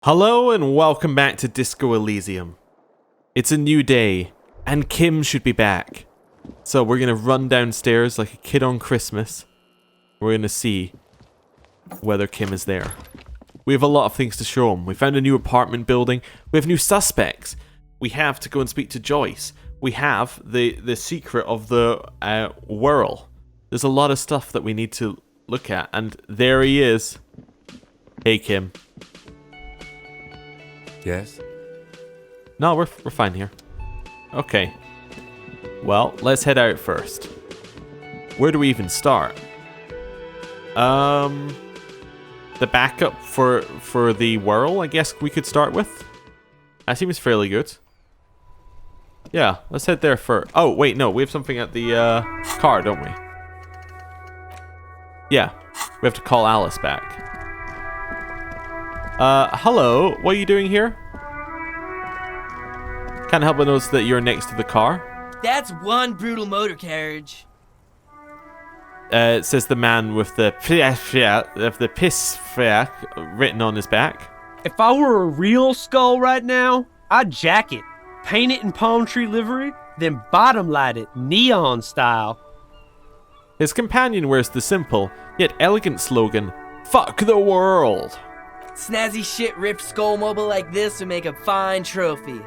Hello and welcome back to Disco Elysium. It's a new day, and Kim should be back. So we're gonna run downstairs like a kid on Christmas. We're gonna see whether Kim is there. We have a lot of things to show him. We found a new apartment building. We have new suspects. We have to go and speak to Joyce. We have the secret of the whirl. There's a lot of stuff that we need to look at, and there he is. Hey, Kim. Yes? No, we're fine here. Okay. Well, let's head out first. Where do we even start? The backup for the whirl, I guess we could start with. That seems fairly good. Yeah, let's head there first. Oh, wait, no, we have something at the car, don't we? Yeah, we have to call Alice back. Hello, what are you doing here? Can't help but notice that you're next to the car. That's one brutal motor carriage. It says the man with the piss written on his back. If I were a real skull right now, I'd jack it, paint it in palm tree livery, then bottom light it neon style. His companion wears the simple, yet elegant slogan, "Fuck the world." Snazzy shit ripped skull mobile like this would make a fine trophy.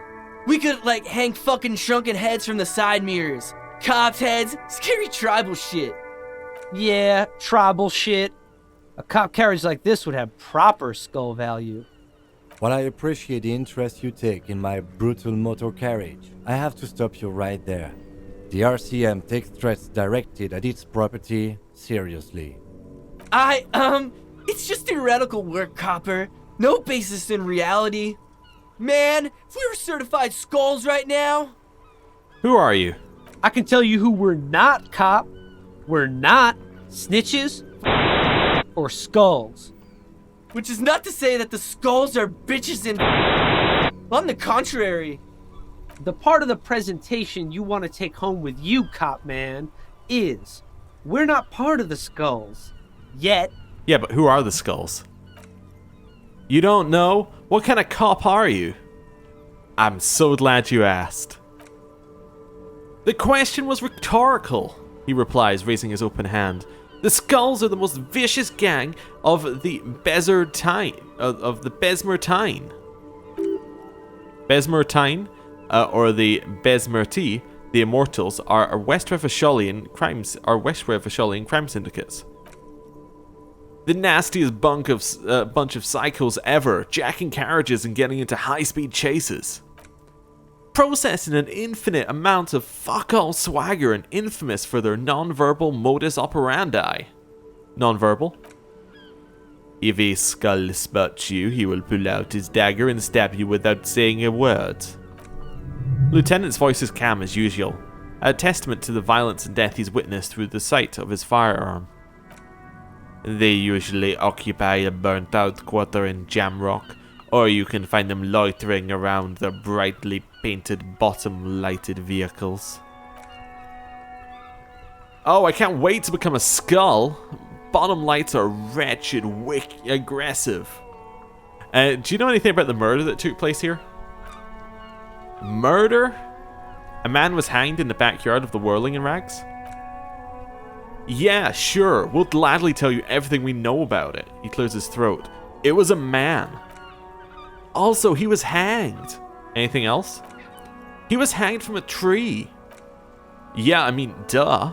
We could, hang fucking shrunken heads from the side mirrors. Cops' heads, scary tribal shit. Yeah, tribal shit. A cop carriage like this would have proper skull value. While I appreciate the interest you take in my brutal motor carriage, I have to stop you right there. The RCM takes threats directed at its property seriously. It's just theoretical work, Copper. No basis in reality. Man, if we were certified skulls right now... Who are you? I can tell you who we're not, cop. We're not snitches or skulls. Which is not to say that the skulls are bitches and... On the contrary. The part of the presentation you want to take home with you, cop man, is we're not part of the skulls. Yet. Yeah, but who are the skulls? You don't know? What kind of cop are you? I'm so glad you asked. The question was rhetorical, he replies, raising his open hand. The skulls are the most vicious gang of the Besmertine. Besmertine, or the Besmerti, the Immortals, are West Revacholian crime syndicates. The nastiest bunch of psychos ever, jacking carriages and getting into high-speed chases. Processing an infinite amount of fuck-all swagger and infamous for their non-verbal modus operandi. Non-verbal? If a skull spots you, he will pull out his dagger and stab you without saying a word. Lieutenant's voice is calm as usual, a testament to the violence and death he's witnessed through the sight of his firearm. They usually occupy a burnt-out quarter in Jamrock, or you can find them loitering around their brightly painted bottom-lighted vehicles. Oh, I can't wait to become a skull! Bottom lights are wretched, aggressive. Do you know anything about the murder that took place here? Murder? A man was hanged in the backyard of the Whirling in Rags? Yeah, sure, we'll gladly tell you everything we know about it. He clears his throat. It was a man. Also, he was hanged. Anything else? He was hanged from a tree. Yeah, I mean, duh.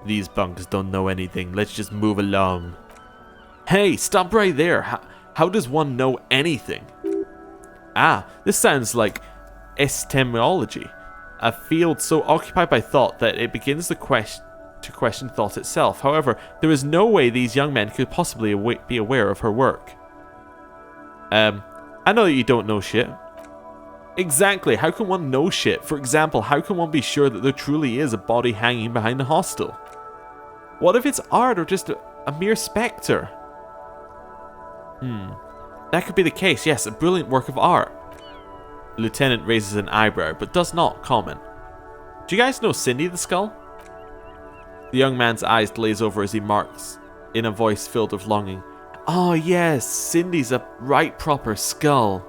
These bunks don't know anything. Let's just move along. Hey, stop right there. How does one know anything? Ah, this sounds like epistemology. A field so occupied by thought that it begins to question thought itself. However, there is no way these young men could possibly be aware of her work. I know that you don't know shit. Exactly, how can one know shit? For example, how can one be sure that there truly is a body hanging behind the hostel? What if it's art or just a mere spectre? That could be the case, yes, a brilliant work of art. The lieutenant raises an eyebrow, but does not comment. Do you guys know Cindy the Skull? The young man's eyes glaze over as he marks, in a voice filled with longing. Oh yes, Cindy's a right proper skull.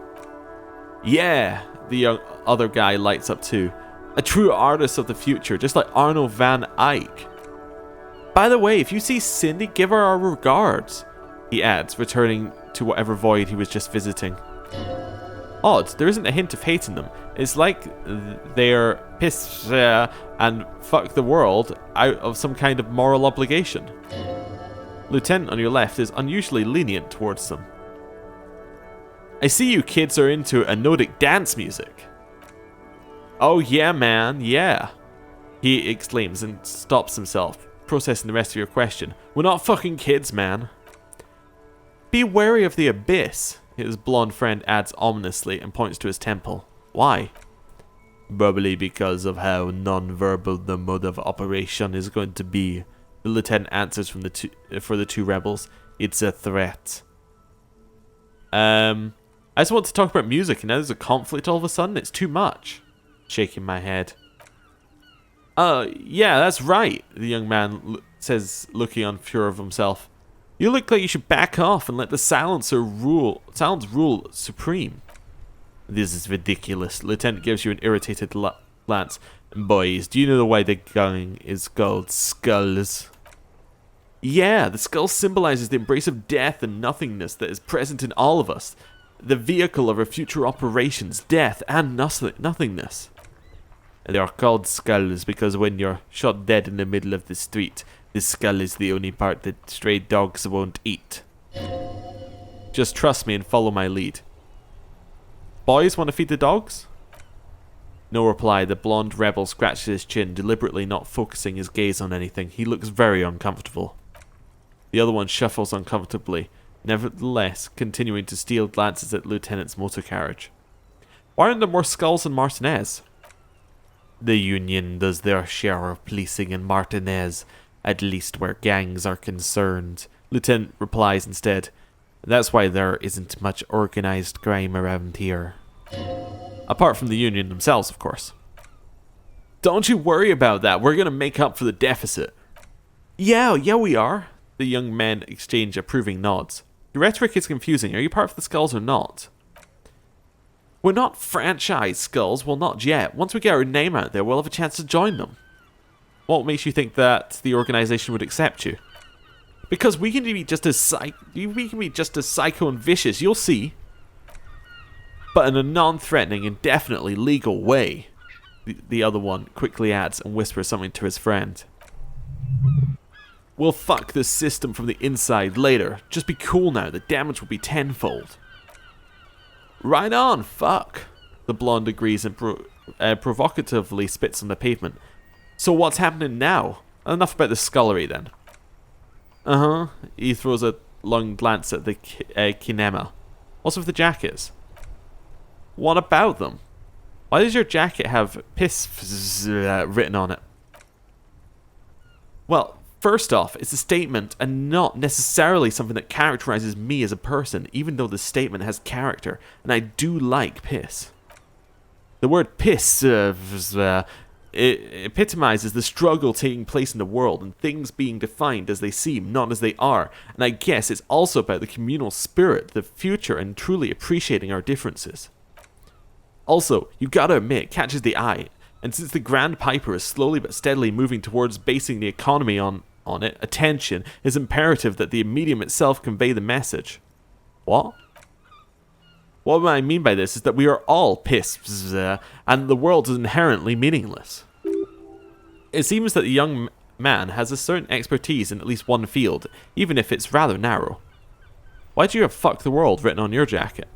Yeah, the young other guy lights up too. A true artist of the future, just like Arno van Eyck. By the way, if you see Cindy, give her our regards, he adds, returning to whatever void he was just visiting. Odd, there isn't a hint of hate in them. It's like they're pissed and fuck the world out of some kind of moral obligation. Lieutenant on your left is unusually lenient towards them. I see you kids are into anodic dance music. Oh yeah, man, yeah, he exclaims and stops himself, processing the rest of your question. We're not fucking kids, man. Be wary of the abyss, his blonde friend adds ominously and points to his temple. Why? Probably because of how non-verbal the mode of operation is going to be. The lieutenant answers for the two rebels. It's a threat. I just want to talk about music, and now there's a conflict all of a sudden. It's too much. Shaking my head. Yeah, that's right, the young man says, looking unsure of himself. You look like you should back off and let the sounds rule supreme. This is ridiculous. Lieutenant gives you an irritated glance. Boys, do you know why the gang is called skulls? Yeah, the skull symbolizes the embrace of death and nothingness that is present in all of us. The vehicle of our future operations, death and nothingness. They are called skulls because when you're shot dead in the middle of the street, the skull is the only part that stray dogs won't eat. Just trust me and follow my lead. Boys, want to feed the dogs? No reply. The blonde rebel scratches his chin, deliberately not focusing his gaze on anything. He looks very uncomfortable. The other one shuffles uncomfortably, nevertheless continuing to steal glances at Lieutenant's motor carriage. Why aren't there more skulls in Martinez? The Union does their share of policing in Martinez, at least where gangs are concerned. Lieutenant replies instead. That's why there isn't much organized crime around here. Apart from the Union themselves, of course. Don't you worry about that. We're going to make up for the deficit. Yeah, we are. The young men exchange approving nods. Your rhetoric is confusing. Are you part of the Skulls or not? We're not franchise Skulls. Well, not yet. Once we get our name out there, we'll have a chance to join them. What makes you think that the organization would accept you? Because we can be just as psycho and vicious, you'll see. But in a non-threatening and definitely legal way. The other one quickly adds and whispers something to his friend. We'll fuck this system from the inside later. Just be cool now, the damage will be tenfold. Right on, fuck. The blonde agrees and provocatively spits on the pavement. So what's happening now? Enough about the scullery then. He throws a long glance at the kinema. What's with the jackets? What about them? Why does your jacket have piss written on it? Well, first off, it's a statement and not necessarily something that characterizes me as a person, even though the statement has character, and I do like piss. The word piss it epitomizes the struggle taking place in the world and things being defined as they seem, not as they are. And I guess it's also about the communal spirit, the future, and truly appreciating our differences. Also, you gotta admit, it catches the eye. And since the Grand Piper is slowly but steadily moving towards basing the economy on it, attention is imperative that the medium itself convey the message. What? What I mean by this is that we are all pissed, and the world is inherently meaningless. It seems that the young man has a certain expertise in at least one field, even if it's rather narrow. Why do you have "fuck the world" written on your jacket?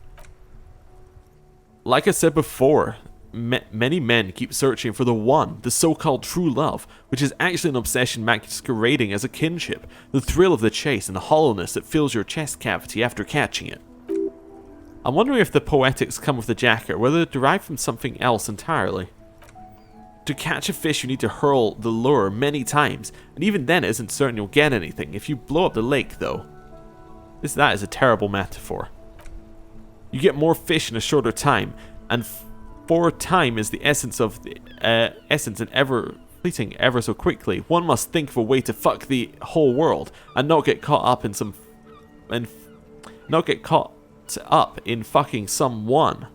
Like I said before, many men keep searching for the one, the so-called true love, which is actually an obsession masquerading as a kinship, the thrill of the chase and the hollowness that fills your chest cavity after catching it. I'm wondering if the poetics come with the jacket, or whether they're derived from something else entirely. To catch a fish, you need to hurl the lure many times, and even then it isn't certain you'll get anything. If you blow up the lake, though, that is a terrible metaphor. You get more fish in a shorter time, and for time is the essence of the essence and ever fleeting ever so quickly. One must think of a way to fuck the whole world and not get caught up in not get caught up in fucking someone.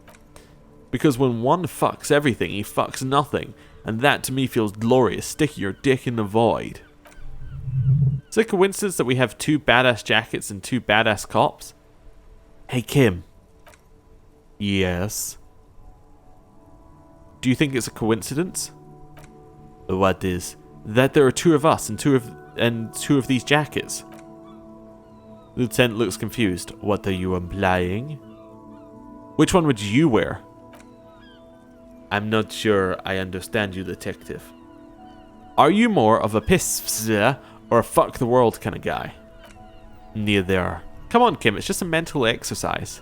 Because when one fucks everything, he fucks nothing. And that to me feels glorious. Stick your dick in the void. Is it a coincidence that we have 2 badass jackets and 2 badass cops? Hey Kim. Yes. Do you think it's a coincidence? What is? That there are 2 of us and two of these jackets. The lieutenant looks confused. What are you implying? Which one would you wear? I'm not sure I understand you, detective. Are you more of a piss or a fuck the world kind of guy? Neither. Come on, Kim, it's just a mental exercise.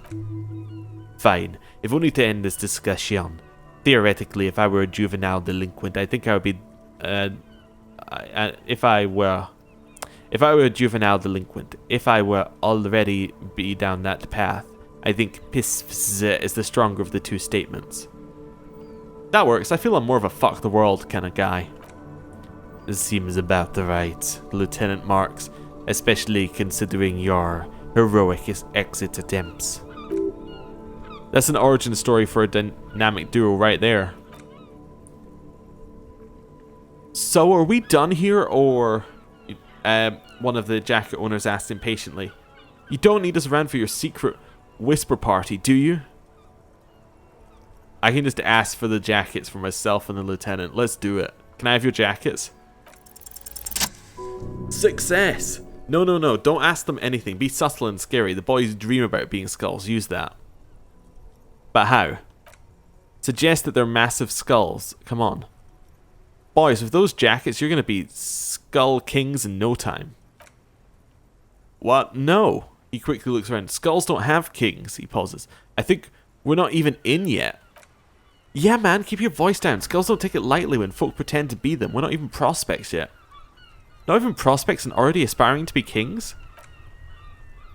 Fine, if only to end this discussion. Theoretically, if I were a juvenile delinquent, I think I would be... if I were a juvenile delinquent, if I were already be down that path, I think piss is the stronger of the 2 statements. That works. I feel I'm more of a fuck the world kind of guy. This seems about the right, Lieutenant Marks, especially considering your heroic exit attempts. That's an origin story for a dynamic duo right there. So are we done here, or... one of the jacket owners asked impatiently. You don't need us around for your secret whisper party, do you? I can just ask for the jackets for myself and the lieutenant. Let's do it. Can I have your jackets? Success! No, no, no. Don't ask them anything. Be subtle and scary. The boys dream about being skulls. Use that. But how? Suggest that they're massive skulls. Come on. Boys, with those jackets, you're going to be skull kings in no time. What? No. He quickly looks around. Skulls don't have kings. He pauses. I think we're not even in yet. Yeah, man, keep your voice down. Skulls don't take it lightly when folk pretend to be them. We're not even prospects yet. Not even prospects and already aspiring to be kings?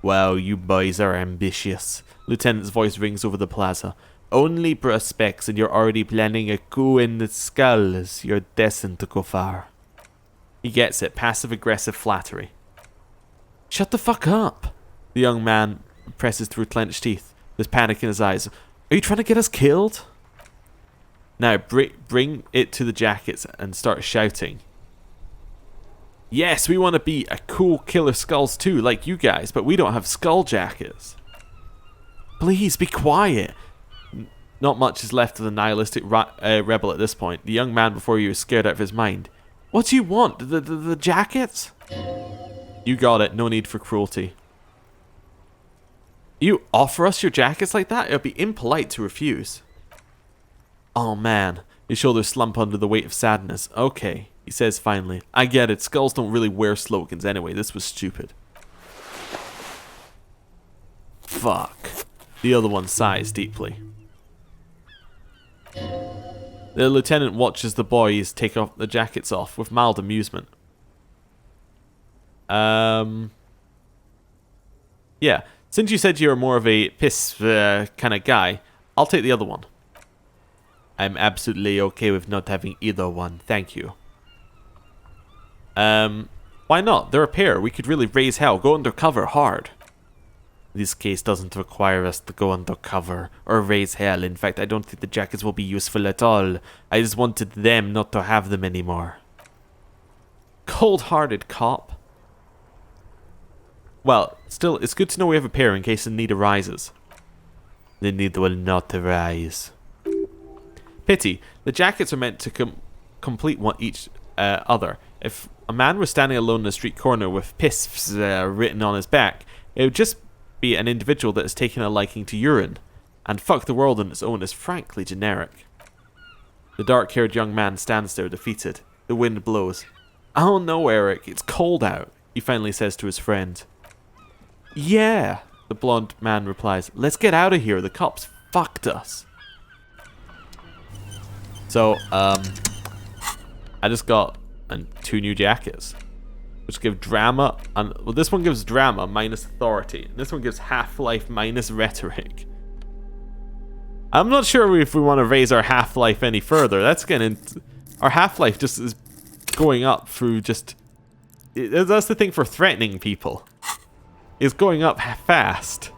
Wow, you boys are ambitious. Lieutenant's voice rings over the plaza. Only prospects and you're already planning a coup in the skulls. You're destined to go far. He gets it. Passive-aggressive flattery. Shut the fuck up. The young man presses through clenched teeth. There's panic in his eyes. Are you trying to get us killed? Now, bring it to the jackets and start shouting. Yes, we want to be a cool killer skulls too, like you guys, but we don't have skull jackets. Please, be quiet. Not much is left of the nihilistic rebel at this point. The young man before you is scared out of his mind. What do you want? The jackets? You got it. No need for cruelty. You offer us your jackets like that? It would be impolite to refuse. Oh man. His shoulders slump under the weight of sadness. Okay, he says finally. I get it. Skulls don't really wear slogans anyway. This was stupid. Fuck. The other one sighs deeply. The lieutenant watches the boys take off the jackets off with mild amusement. Yeah. Since you said you're more of a piss kind of guy, I'll take the other one. I'm absolutely okay with not having either one, thank you. Why not? They're a pair. We could really raise hell. Go undercover hard. This case doesn't require us to go undercover or raise hell. In fact, I don't think the jackets will be useful at all. I just wanted them not to have them anymore. Cold-hearted cop. Well, still, it's good to know we have a pair in case the need arises. The need will not arise. Pity. The jackets are meant to complete each other. If a man was standing alone in a street corner with piss written on his back, it would just be an individual that has taken a liking to urine. And fuck the world on its own is frankly generic. The dark-haired young man stands there defeated. The wind blows. Oh no, Eric, it's cold out, he finally says to his friend. Yeah, the blonde man replies. Let's get out of here. The cops fucked us. So, I just got 2 new jackets, which give drama, and well, this one gives drama minus authority, and this one gives half-life minus rhetoric. I'm not sure if we want to raise our half-life any further. That's getting, our half-life just is going up through just, that's the thing for threatening people. It's going up fast.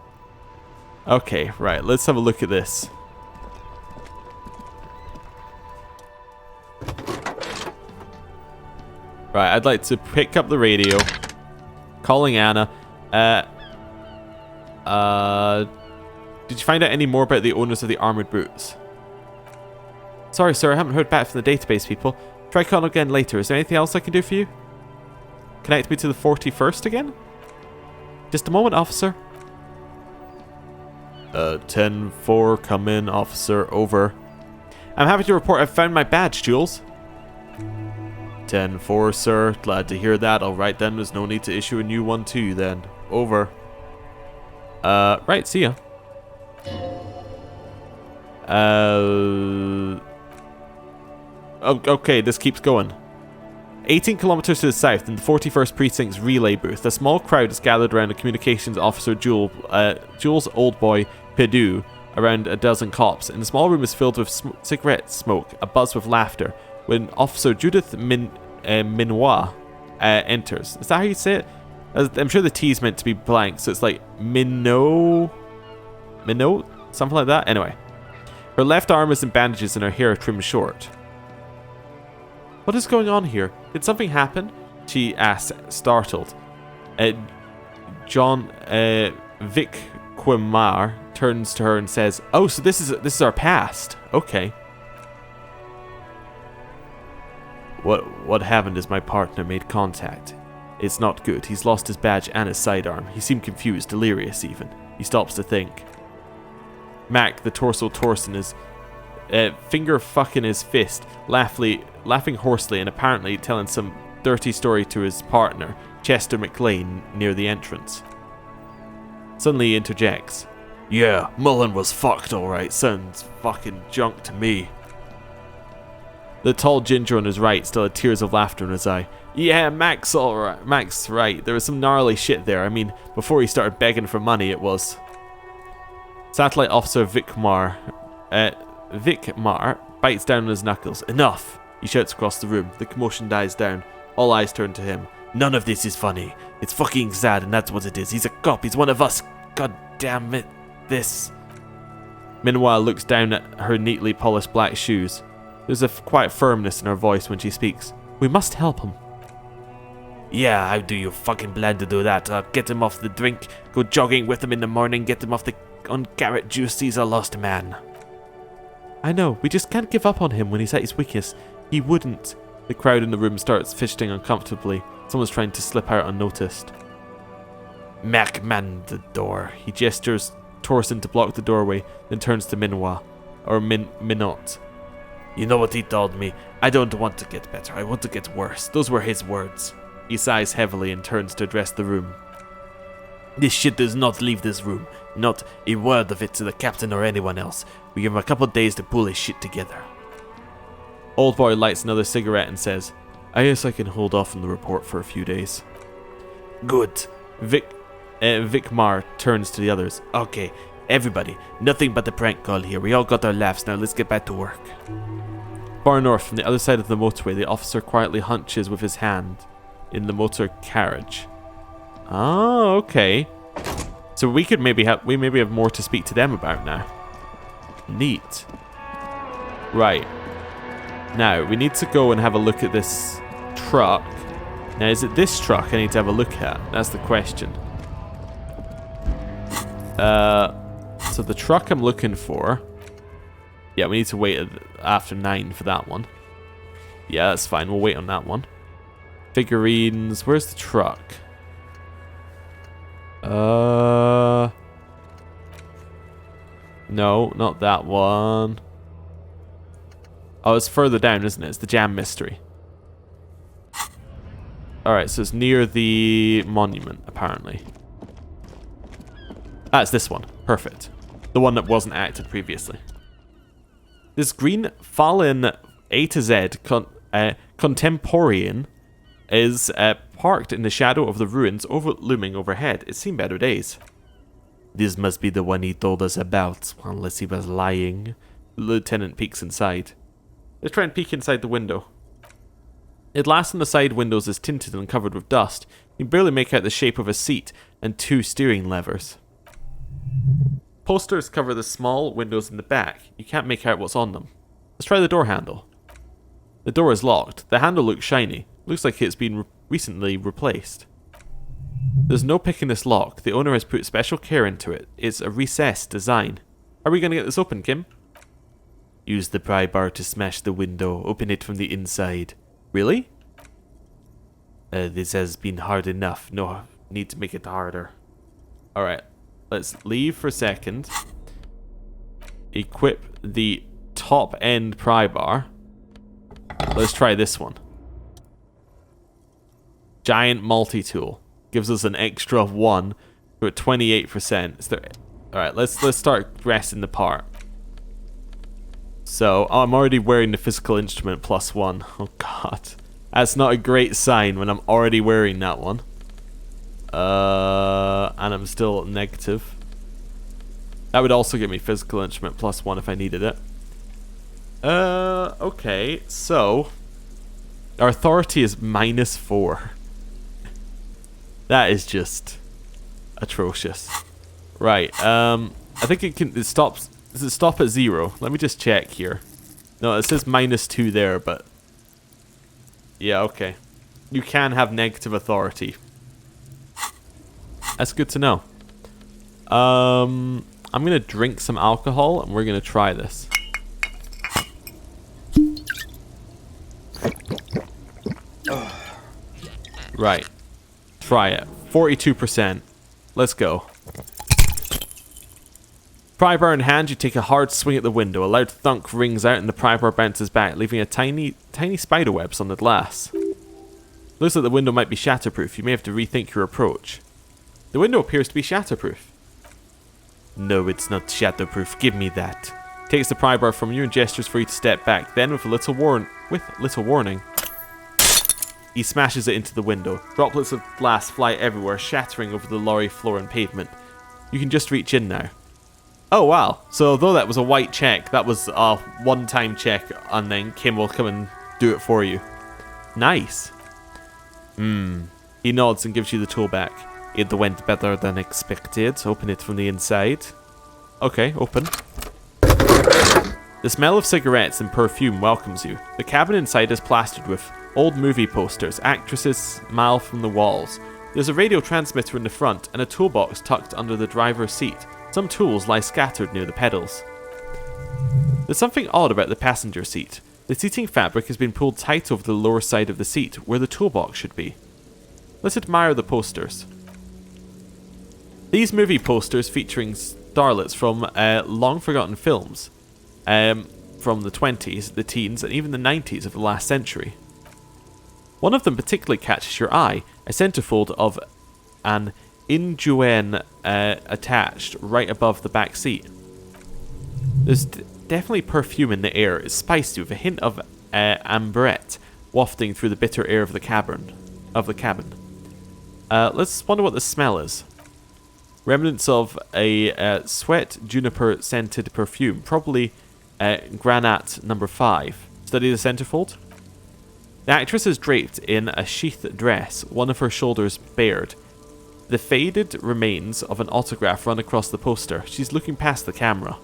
Okay, right. Let's have a look at this. Right, I'd like to pick up the radio. Calling Anna. Did you find out any more about the owners of the armored boots? Sorry, sir, I haven't heard back from the database people. Try calling again later. Is there anything else I can do for you? Connect me to the 41st again? Just a moment, officer. 10-4, come in, officer, over. I'm happy to report I've found my badge, Jules. 10-4, sir. Glad to hear that. All right, then. There's no need to issue a new one to you, then. Over. Right, see ya. Okay, this keeps going. 18 kilometers to the south, in the 41st Precinct's relay booth, a small crowd is gathered around a communications officer, Jules' old boy, Perdue, around a dozen cops. And the small room is filled with cigarette smoke, a buzz with laughter, when Officer Judith Minois enters. Is that how you say it? I'm sure the T is meant to be blank, so it's like Minot? Something like that? Anyway. Her left arm is in bandages and her hair trimmed short. What is going on here? Did something happen? She asked, startled. John Vic Quimar turns to her and says, "Oh, so this is our past. Okay." What happened is my partner made contact. It's not good. He's lost his badge and his sidearm. He seemed confused, delirious even. He stops to think. Mac, the torso Torson, is finger fucking his fist, laughing hoarsely and apparently telling some dirty story to his partner, Chester McLean, near the entrance. Suddenly he interjects. "Yeah, Mullen was fucked alright. Sounds fucking junk to me." The tall ginger on his right still had tears of laughter in his eye. "Yeah, Mac's alright. Mac's right. There was some gnarly shit there. I mean, before he started begging for money, it was..." Satellite Officer Vic Marr bites down on his knuckles. "Enough!" He shouts across the room. The commotion dies down. All eyes turn to him. "None of this is funny. It's fucking sad, and that's what it is. He's a cop. He's one of us. God damn it. This..." Meanwhile, looks down at her neatly polished black shoes. There's a quiet firmness in her voice when she speaks. "We must help him." "Yeah, how do you fucking plan to do that? Get him off the drink, go jogging with him in the morning, get him off on carrot juice. He's a lost man." "I know, we just can't give up on him when he's at his weakest. He wouldn't." The crowd in the room starts fidgeting uncomfortably. Someone's trying to slip out unnoticed. "Mac, man the door." He gestures Torson to block the doorway, then turns to Minot. "You know what he told me? I don't want to get better, I want to get worse." Those were his words. He sighs heavily and turns to address the room. "This shit does not leave this room. Not a word of it to the captain or anyone else. We give him a couple days to pull his shit together." Old boy lights another cigarette and says, "I guess I can hold off on the report for a few days." "Good." Vic Marr turns to the others. "Okay, everybody, nothing but a prank call here. We all got our laughs now. Let's get back to work." Far north, from the other side of the motorway, the officer quietly hunches with his hand in the motor carriage. Oh, okay. So we maybe have more to speak to them about now. Neat. Right. Now, we need to go and have a look at this truck. Now, is it this truck I need to have a look at? That's the question. So the truck I'm looking for... Yeah, we need to wait after 9 for that one. Yeah, that's fine. We'll wait on that one. Figurines. Where's the truck? No, not that one. Oh, it's further down, isn't it? It's the Jam Mystery. Alright, so it's near the monument, apparently. Ah, it's this one. Perfect. The one that wasn't active previously. This green Fallen A to Z Contemporarian is parked in the shadow of the ruins looming overhead. It's seen better days. "This must be the one he told us about, unless he was lying." The lieutenant peeks inside. Let's try and peek inside the window. The glass on the side windows is tinted and covered with dust. You can barely make out the shape of a seat and 2 steering levers. Posters cover the small windows in the back. You can't make out what's on them. Let's try the door handle. The door is locked. The handle looks shiny. Looks like it's been recently replaced. There's no pick in this lock. The owner has put special care into it. It's a recessed design. How are we going to get this open, Kim? Use the pry bar to smash the window. Open it from the inside. Really? This has been hard enough. No need to make it harder. Alright. Let's leave for a second. Equip the top end pry bar. Let's try this one. Giant multi-tool. Gives us an extra of 1 for 28%. Alright, let's start dressing the part. So, I'm already wearing the physical instrument +1. Oh god. That's not a great sign when I'm already wearing that one. And I'm still negative. That would also give me physical instrument +1 if I needed it. Okay, so our authority is -4. That is just atrocious. Right, I think it stops. Does it stop at 0? Let me just check here. No, it says -2 there, but yeah, okay. You can have negative authority. That's good to know. I'm gonna drink some alcohol and we're gonna try this. Right. Try it. 42%. Let's go. Pry bar in hand, you take a hard swing at the window. A loud thunk rings out and the pry bar bounces back, leaving a tiny spider webs on the glass. Looks like the window might be shatterproof. You may have to rethink your approach. The window appears to be shatterproof. No, it's not shatterproof. Give me that. Takes the pry bar from you and gestures for you to step back. Then, with little warning, he smashes it into the window. Droplets of glass fly everywhere, shattering over the lorry floor and pavement. You can just reach in now. Oh wow, so though that was a white check, that was a one-time check, and then Kim will come and do it for you. Nice. He nods and gives you the tool back. It went better than expected. Open it from the inside. Okay, open. The smell of cigarettes and perfume welcomes you. The cabin inside is plastered with old movie posters. Actresses smile from the walls. There's a radio transmitter in the front and a toolbox tucked under the driver's seat. Some tools lie scattered near the pedals. There's something odd about the passenger seat. The seating fabric has been pulled tight over the lower side of the seat, where the toolbox should be. Let's admire the posters. These movie posters featuring starlets from long-forgotten films from the 20s, the teens, and even the 90s of the last century. One of them particularly catches your eye, a centerfold of an Injuen attached right above the back seat. There's definitely perfume in the air. It's spicy with a hint of ambrette wafting through the bitter air of the cabin. Let's wonder what the smell is. Remnants of a sweat juniper scented perfume, probably Granat number 5. Study the centerfold. The actress is draped in a sheathed dress, one of her shoulders bared. The faded remains of an autograph run across the poster. She's looking past the camera.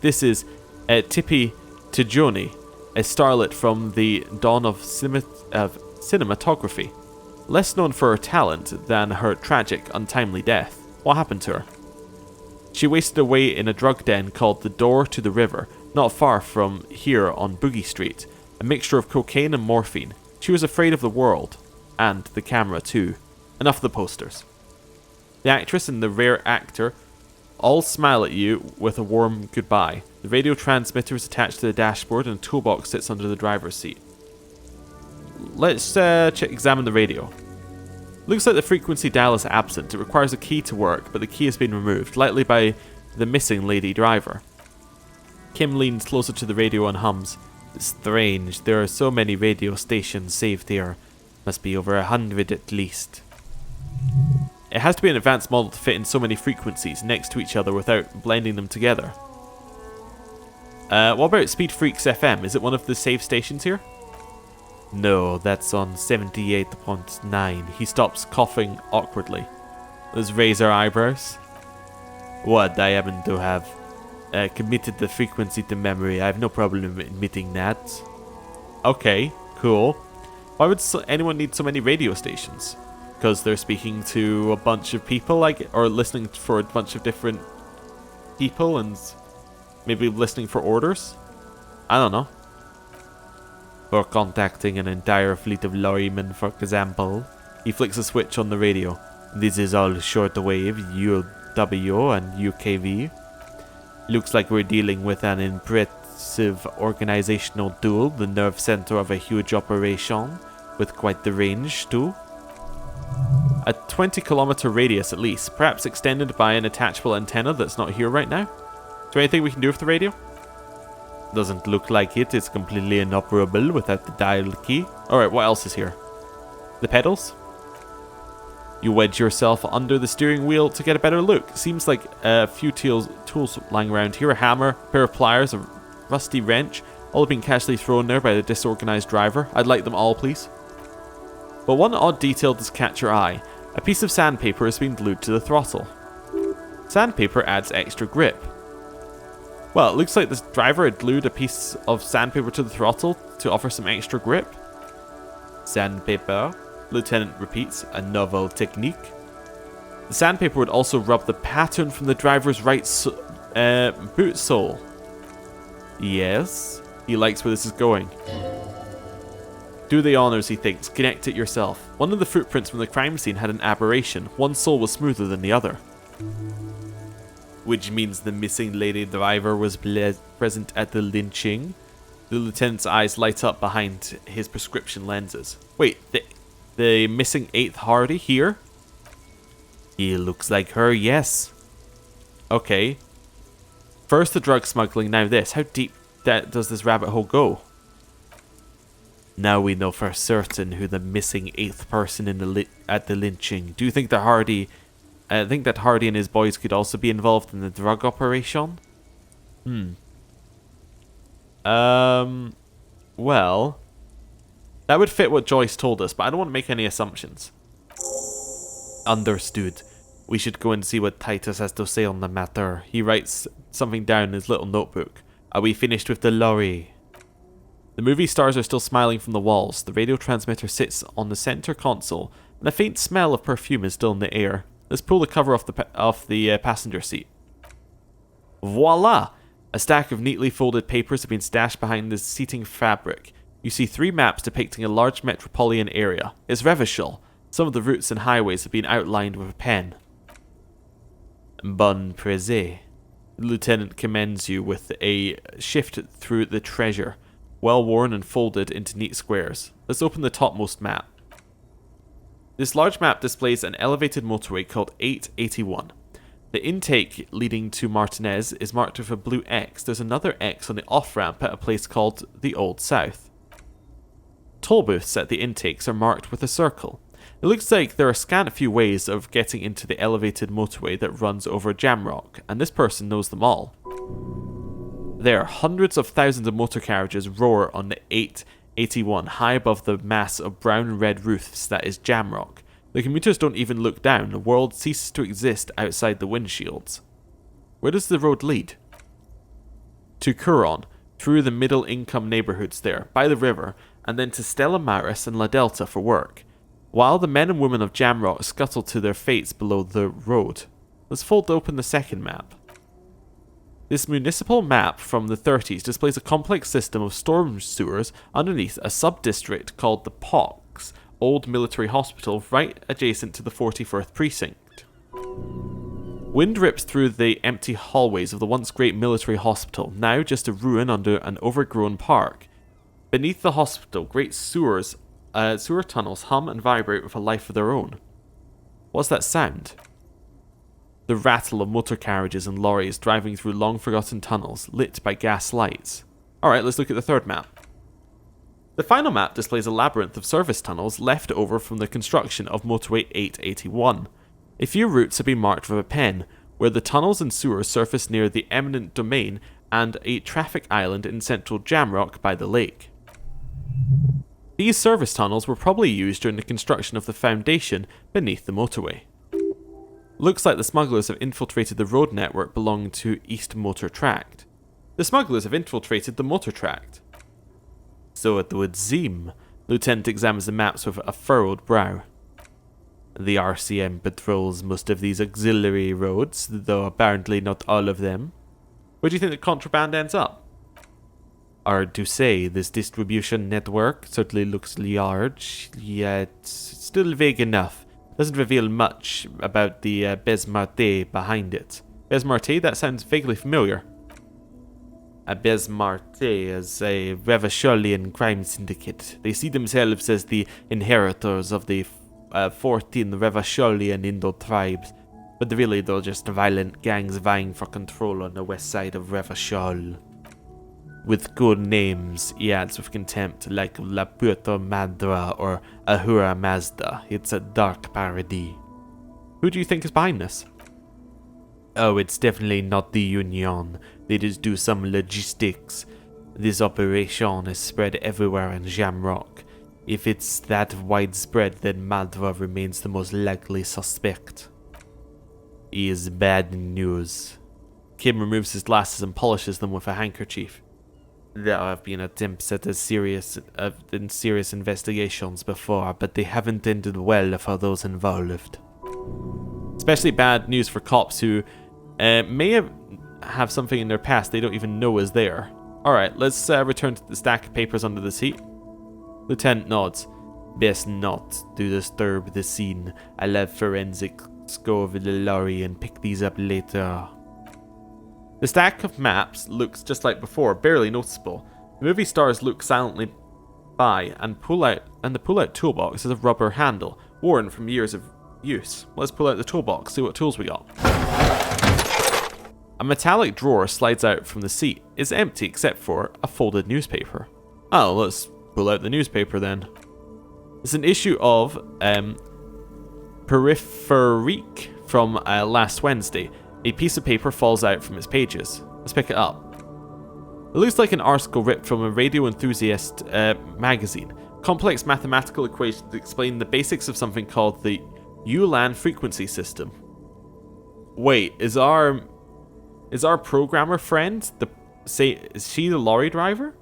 This is Tippi Tijoni, a starlet from the dawn of cinematography. Less known for her talent than her tragic, untimely death. What happened to her? She wasted away in a drug den called the Door to the River, not far from here on Boogie Street. A mixture of cocaine and morphine. She was afraid of the world. And the camera too. Enough of the posters. The actress and the rare actor all smile at you with a warm goodbye. The radio transmitter is attached to the dashboard and a toolbox sits under the driver's seat. Let's examine the radio. Looks like the frequency dial is absent. It requires a key to work, but the key has been removed, likely by the missing lady driver. Kim leans closer to the radio and hums. It's strange. There are so many radio stations saved here. Must be over 100 at least. It has to be an advanced model to fit in so many frequencies next to each other without blending them together. What about Speed Freaks FM? Is it one of the save stations here? No, that's on 78.9. He stops coughing awkwardly. Let's raise our eyebrows. What? I happen to have committed the frequency to memory. I have no problem admitting that. Okay, cool. Why would anyone need so many radio stations? Because they're speaking to a bunch of people, like, or listening for a bunch of different people and maybe listening for orders? I don't know. Or contacting an entire fleet of lorrymen, for example. He flicks a switch on the radio. This is all shortwave, UW and UKV. Looks like we're dealing with an impressive organizational duel, the nerve center of a huge operation, with quite the range too. A 20-kilometer radius at least, perhaps extended by an attachable antenna that's not here right now. Is there anything we can do with the radio? Doesn't look like it. It's completely inoperable without the dial key. Alright, what else is here? The pedals? You wedge yourself under the steering wheel to get a better look. Seems like a few tools lying around here. A hammer, a pair of pliers, a rusty wrench. All have been casually thrown there by the disorganized driver. I'd like them all, please. But one odd detail does catch your eye. A piece of sandpaper has been glued to the throttle. Sandpaper adds extra grip. Well, it looks like this driver had glued a piece of sandpaper to the throttle to offer some extra grip. Sandpaper, Lieutenant repeats, a novel technique. The sandpaper would also rub the pattern from the driver's right boot sole. Yes, he likes where this is going. Do the honors, he thinks. Connect it yourself. One of the footprints from the crime scene had an aberration. One sole was smoother than the other. Which means the missing lady driver was present at the lynching. The lieutenant's eyes light up behind his prescription lenses. Wait, the missing 8th Hardy here? He looks like her, yes. Okay. First the drug smuggling, now this. How deep does this rabbit hole go? Now we know for certain who the missing 8th person at the lynching. Do you think that Hardy and his boys could also be involved in the drug operation? Well, that would fit what Joyce told us, but I don't want to make any assumptions. Understood. We should go and see what Titus has to say on the matter. He writes something down in his little notebook. Are we finished with the lorry? The movie stars are still smiling from the walls. The radio transmitter sits on the center console, and a faint smell of perfume is still in the air. Let's pull the cover off the passenger seat. Voila! A stack of neatly folded papers have been stashed behind the seating fabric. You see 3 maps depicting a large metropolitan area. It's Revachol. Some of the routes and highways have been outlined with a pen. Bon présé. The lieutenant commends you with a shift through the treasure, well worn and folded into neat squares. Let's open the topmost map. This large map displays an elevated motorway called 881. The intake leading to Martinez is marked with a blue X. There's another X on the off-ramp at a place called the Old South. Toll booths at the intakes are marked with a circle. It looks like there are scant few ways of getting into the elevated motorway that runs over Jamrock, and this person knows them all. There, hundreds of thousands of motor carriages roar on the 881 high above the mass of brown and red roofs that is Jamrock. The commuters don't even look down. The world ceases to exist outside the windshields. Where does the road lead? To Curon, through the middle-income neighborhoods there, by the river, and then to Stella Maris and La Delta for work, while the men and women of Jamrock scuttle to their fates below the road. Let's fold open the second map. This municipal map from the 30s displays a complex system of storm sewers underneath a sub-district called the Pox, Old Military Hospital, right adjacent to the 41st Precinct. Wind rips through the empty hallways of the once great military hospital, now just a ruin under an overgrown park. Beneath the hospital, great sewer tunnels hum and vibrate with a life of their own. What's that sound? The rattle of motor carriages and lorries driving through long-forgotten tunnels, lit by gas lights. Alright, let's look at the third map. The final map displays a labyrinth of service tunnels left over from the construction of motorway 881. A few routes have been marked with a pen, where the tunnels and sewers surface near the eminent domain and a traffic island in central Jamrock by the lake. These service tunnels were probably used during the construction of the foundation beneath the motorway. Looks like the smugglers have infiltrated the road network belonging to East Motor Tract. The smugglers have infiltrated the motor tract. So it would seem. Lieutenant examines the maps with a furrowed brow. The RCM patrols most of these auxiliary roads, though apparently not all of them. Where do you think the contraband ends up? Hard to say. This distribution network certainly looks large, yet still vague enough. Doesn't reveal much about the Besmarte behind it. Besmarte? That sounds vaguely familiar. A Besmarte is a Revacholian crime syndicate. They see themselves as the inheritors of the 14 Revacholian Indo tribes, but really they're just violent gangs vying for control on the west side of Revachol. With good names, he adds with contempt, like La Puerto Madra or Ahura Mazda. It's a dark parody. Who do you think is behind this? Oh, it's definitely not the Union. They just do some logistics. This operation is spread everywhere in Jamrock. If it's that widespread, then Madra remains the most likely suspect. Is bad news. Kim removes his glasses and polishes them with a handkerchief. There have been attempts at serious investigations before, but they haven't ended well for those involved. Especially bad news for cops who may have something in their past they don't even know is there. Alright, let's return to the stack of papers under the seat. Lieutenant nods. Best not to disturb the scene. I'll have forensics go over the lorry and pick these up later. The stack of maps looks just like before, barely noticeable. The movie stars look silently by and the pull-out toolbox has a rubber handle, worn from years of use. Let's pull out the toolbox, see what tools we got. A metallic drawer slides out from the seat. It's empty except for a folded newspaper. Oh, let's pull out the newspaper then. It's an issue of Peripherique from last Wednesday. A piece of paper falls out from its pages. Let's pick it up. It looks like an article ripped from a radio enthusiast magazine. Complex mathematical equations explain the basics of something called the ULAN frequency system. Wait, is our programmer friend is she the lorry driver?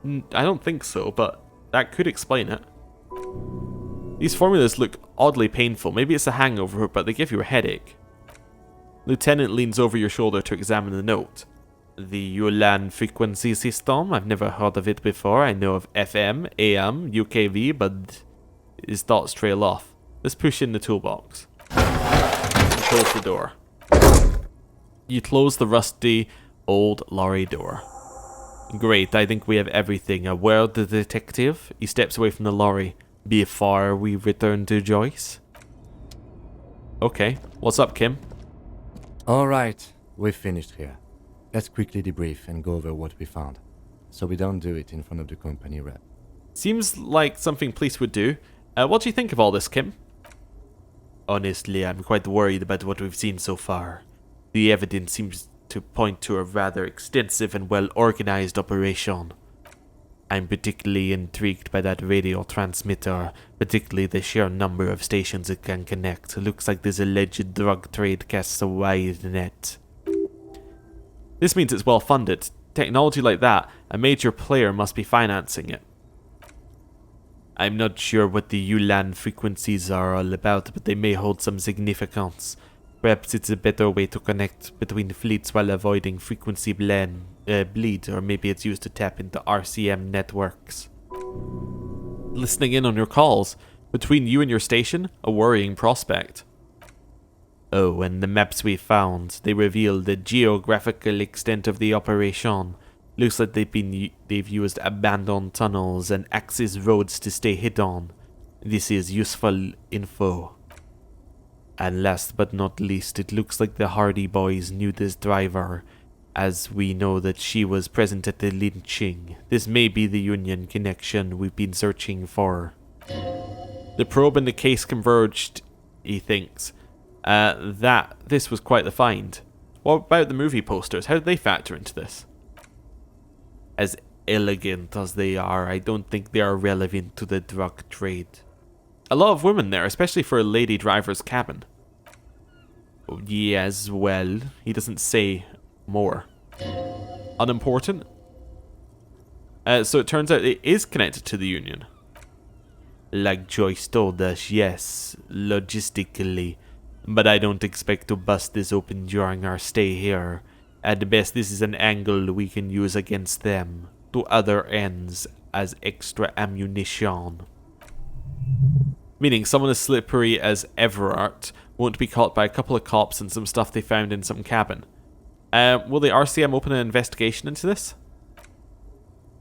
I don't think so, but that could explain it. These formulas look oddly painful. Maybe it's a hangover, but they give you a headache. Lieutenant leans over your shoulder to examine the note. The ULAN frequency system? I've never heard of it before. I know of FM, AM, UKV, but his thoughts trail off. Let's push in the toolbox. And close the door. You close the rusty, old lorry door. Great, I think we have everything. A word, the detective. He steps away from the lorry. Before we return to Joyce. Okay, what's up, Kim? Alright, we've finished here. Let's quickly debrief and go over what we found, so we don't do it in front of the company rep. Seems like something police would do. What do you think of all this, Kim? Honestly, I'm quite worried about what we've seen so far. The evidence seems to point to a rather extensive and well-organized operation. I'm particularly intrigued by that radio transmitter, particularly the sheer number of stations it can connect. It looks like this alleged drug trade casts a wide net. This means it's well funded. Technology like that, a major player must be financing it. I'm not sure what the ULAN frequencies are all about, but they may hold some significance. Perhaps it's a better way to connect between fleets while avoiding frequency bleed, or maybe it's used to tap into RCM networks. Listening in on your calls, between you and your station, a worrying prospect. Oh, and the maps we found, they reveal the geographical extent of the operation. Looks like they've used abandoned tunnels and access roads to stay hidden. This is useful info. And last but not least, it looks like the Hardy Boys knew this driver, as we know that she was present at the lynching. This may be the Union connection we've been searching for. The probe and the case converged, he thinks. This was quite the find. What about the movie posters? How did they factor into this? As elegant as they are, I don't think they are relevant to the drug trade. A lot of women there, especially for a lady driver's cabin. Yes, well, he doesn't say more. Unimportant? So it turns out it is connected to the Union. Like Joyce told us, yes, logistically. But I don't expect to bust this open during our stay here. At best, this is an angle we can use against them, to other ends, as extra ammunition. Meaning someone as slippery as Everart won't be caught by a couple of cops and some stuff they found in some cabin. Will the RCM open an investigation into this?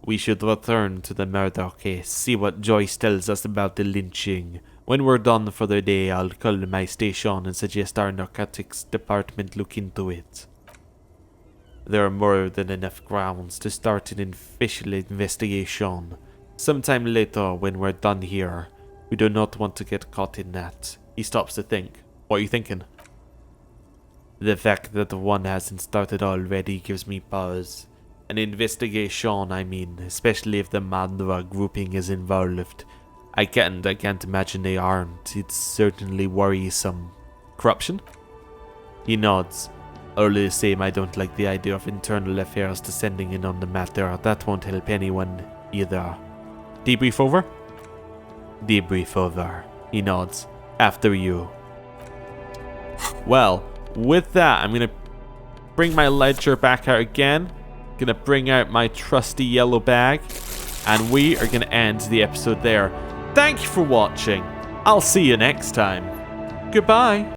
We should return to the murder case, see what Joyce tells us about the lynching. When we're done for the day, I'll call my station and suggest our narcotics department look into it. There are more than enough grounds to start an official investigation. Sometime later, when we're done here, we do not want to get caught in that. He stops to think. What are you thinking? The fact that one hasn't started already gives me pause. An investigation, I mean, especially if the Mandra grouping is involved. I can't imagine they aren't. It's certainly worrisome. Corruption? He nods. All the same, I don't like the idea of internal affairs descending in on the matter. That won't help anyone either. Debrief over? Debrief over. He nods. After you. Well, with that, I'm gonna bring my ledger back out again. Gonna bring out my trusty yellow bag. And we are gonna end the episode there. Thank you for watching. I'll see you next time. Goodbye.